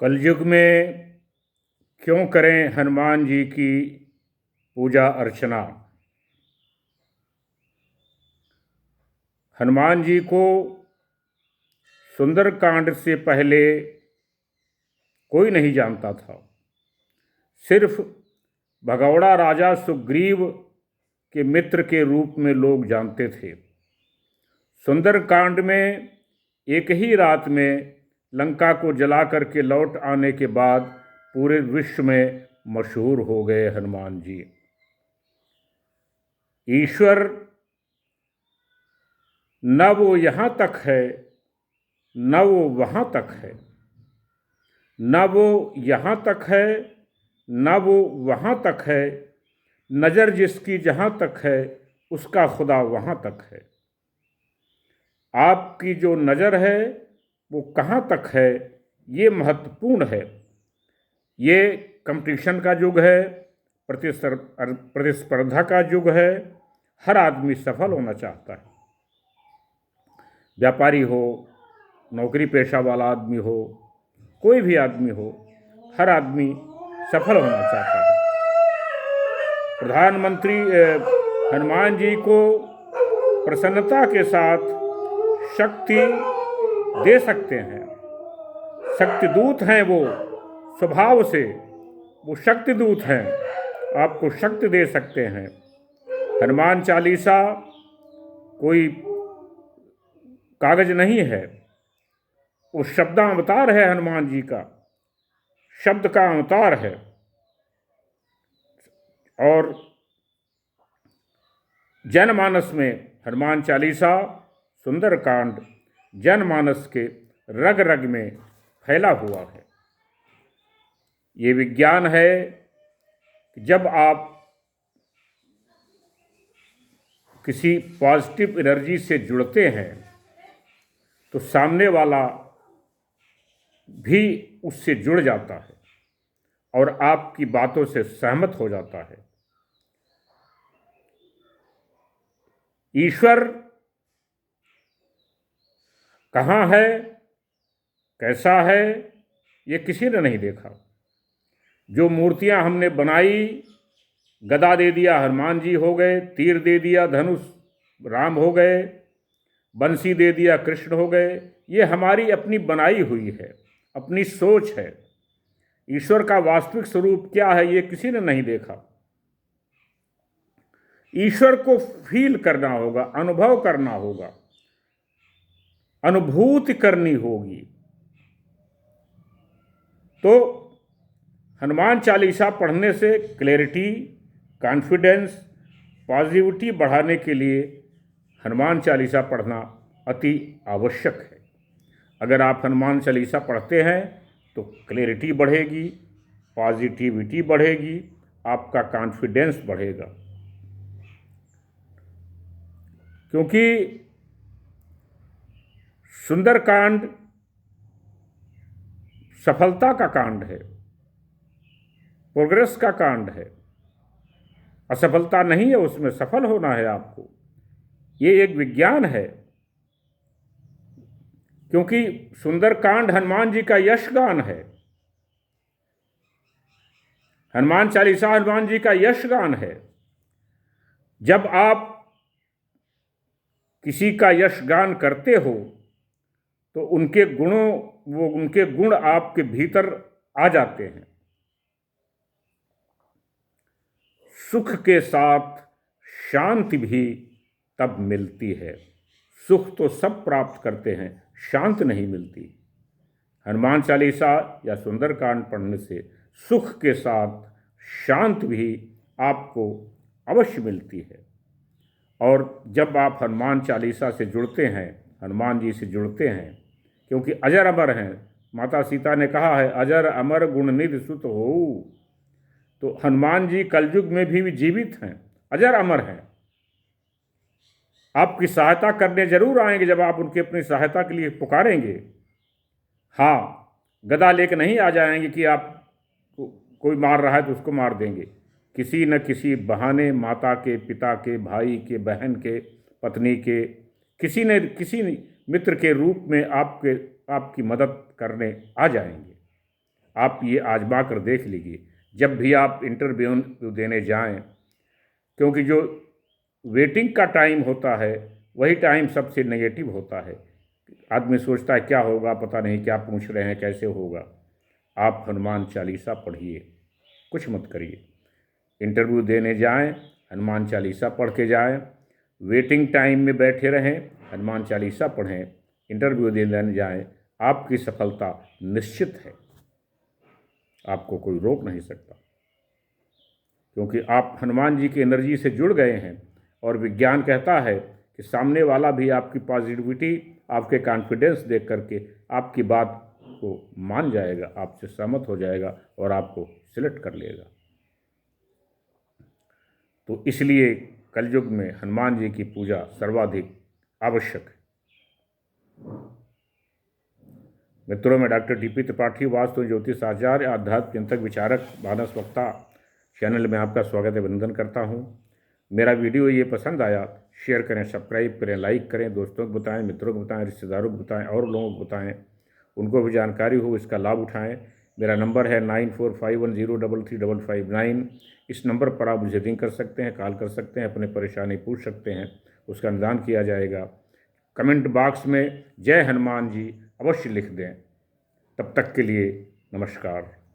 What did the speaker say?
कलयुग में क्यों करें हनुमान जी की पूजा अर्चना। हनुमान जी को सुंदरकांड से पहले कोई नहीं जानता था। सिर्फ भगौड़ा राजा सुग्रीव के मित्र के रूप में लोग जानते थे। सुंदरकांड में एक ही रात में लंका को जला करके लौट आने के बाद पूरे विश्व में मशहूर हो गए हनुमान जी। ईश्वर न वो यहाँ तक है न वो वहाँ तक है, न वो यहाँ तक है न वो वहाँ तक है, नज़र जिसकी जहाँ तक है उसका खुदा वहाँ तक है। आपकी जो नज़र है वो कहाँ तक है, ये महत्वपूर्ण है। ये कंपटीशन का युग है, प्रतिस्पर्धा का युग है। हर आदमी सफल होना चाहता है। व्यापारी हो, नौकरी पेशा वाला आदमी हो, कोई भी आदमी हो, हर आदमी सफल होना चाहता है। प्रधानमंत्री हनुमान जी को प्रसन्नता के साथ शक्ति दे सकते हैं। शक्ति दूत हैं वो, स्वभाव से वो शक्ति दूत हैं, आपको शक्ति दे सकते हैं। हनुमान चालीसा कोई कागज नहीं है, वो शब्दावतार है। हनुमान जी का शब्द का अवतार है। और जनमानस में हनुमान चालीसा, सुंदरकांड जनमानस के रग रग में फैला हुआ है। ये विज्ञान है कि जब आप किसी पॉजिटिव एनर्जी से जुड़ते हैं तो सामने वाला भी उससे जुड़ जाता है और आपकी बातों से सहमत हो जाता है। ईश्वर कहाँ है, कैसा है, ये किसी ने नहीं देखा। जो मूर्तियां हमने बनाई, गदा दे दिया हनुमान जी हो गए, तीर दे दिया धनुष राम हो गए, बंसी दे दिया कृष्ण हो गए, ये हमारी अपनी बनाई हुई है, अपनी सोच है। ईश्वर का वास्तविक स्वरूप क्या है ये किसी ने नहीं देखा। ईश्वर को फील करना होगा, अनुभव करना होगा, अनुभूति करनी होगी। तो हनुमान चालीसा पढ़ने से क्लैरिटी, कॉन्फिडेंस, पॉजिटिविटी बढ़ाने के लिए हनुमान चालीसा पढ़ना अति आवश्यक है। अगर आप हनुमान चालीसा पढ़ते हैं तो क्लैरिटी बढ़ेगी, पॉजिटिविटी बढ़ेगी, आपका कॉन्फिडेंस बढ़ेगा। क्योंकि सुंदरकांड सफलता का कांड है, प्रोग्रेस का कांड है। असफलता नहीं है, उसमें सफल होना है आपको। ये एक विज्ञान है। क्योंकि सुंदरकांड हनुमान जी का यशगान है। हनुमान चालीसा हनुमान जी का यशगान है। जब आप किसी का यशगान करते हो तो उनके गुण आपके भीतर आ जाते हैं। सुख के साथ शांति भी तब मिलती है। सुख तो सब प्राप्त करते हैं, शांति नहीं मिलती। हनुमान चालीसा या सुंदरकांड पढ़ने से सुख के साथ शांति भी आपको अवश्य मिलती है। और जब आप हनुमान चालीसा से जुड़ते हैं, हनुमान जी से जुड़ते हैं, क्योंकि अजर अमर हैं। माता सीता ने कहा है, अजर अमर गुण निधि सुत हो। तो हनुमान जी कलयुग में भी जीवित हैं, अजर अमर हैं। आपकी सहायता करने जरूर आएंगे जब आप उनकी अपनी सहायता के लिए पुकारेंगे। हाँ, गदा लेके नहीं आ जाएंगे कि आप कोई मार रहा है तो उसको मार देंगे। किसी न किसी बहाने माता के, पिता के, भाई के, बहन के, पत्नी के, किसी मित्र के रूप में आपकी मदद करने आ जाएंगे। आप ये आजमा कर देख लीजिए, जब भी आप इंटरव्यू देने जाएं, क्योंकि जो वेटिंग का टाइम होता है वही टाइम सबसे नेगेटिव होता है। आदमी सोचता है क्या होगा, पता नहीं क्या पूछ रहे हैं, कैसे होगा। आप हनुमान चालीसा पढ़िए, कुछ मत करिए। इंटरव्यू देने जाएं, हनुमान चालीसा पढ़ के जाएं। वेटिंग टाइम में बैठे रहें, हनुमान चालीसा पढ़ें। इंटरव्यू देने जाएं, आपकी सफलता निश्चित है, आपको कोई रोक नहीं सकता, क्योंकि आप हनुमान जी की एनर्जी से जुड़ गए हैं। और विज्ञान कहता है कि सामने वाला भी आपकी पॉजिटिविटी, आपके कॉन्फिडेंस देख करके आपकी बात को मान जाएगा, आपसे सहमत हो जाएगा और आपको सिलेक्ट कर लेगा। तो इसलिए कलयुग में हनुमान जी की पूजा सर्वाधिक आवश्यक है। मित्रों, मैं डॉक्टर टी.पी. त्रिपाठी, वास्तु ज्योतिष आचार्य, आध्यात्म चिंतक, विचारक, मानस वक्ता चैनल में आपका स्वागत अभिनंदन करता हूं। मेरा वीडियो ये पसंद आया, शेयर करें, सब्सक्राइब करें, लाइक करें, दोस्तों को बताएं, मित्रों को बताएं, रिश्तेदारों को बताएं और लोगों को बताएं, उनको भी जानकारी हो, इसका लाभ उठाएं। मेरा नंबर है 9451033559। इस नंबर पर आप मुझे रिंग कर सकते हैं, कॉल कर सकते हैं, अपनी परेशानी पूछ सकते हैं, उसका निदान किया जाएगा। कमेंट बॉक्स में जय हनुमान जी अवश्य लिख दें। तब तक के लिए नमस्कार।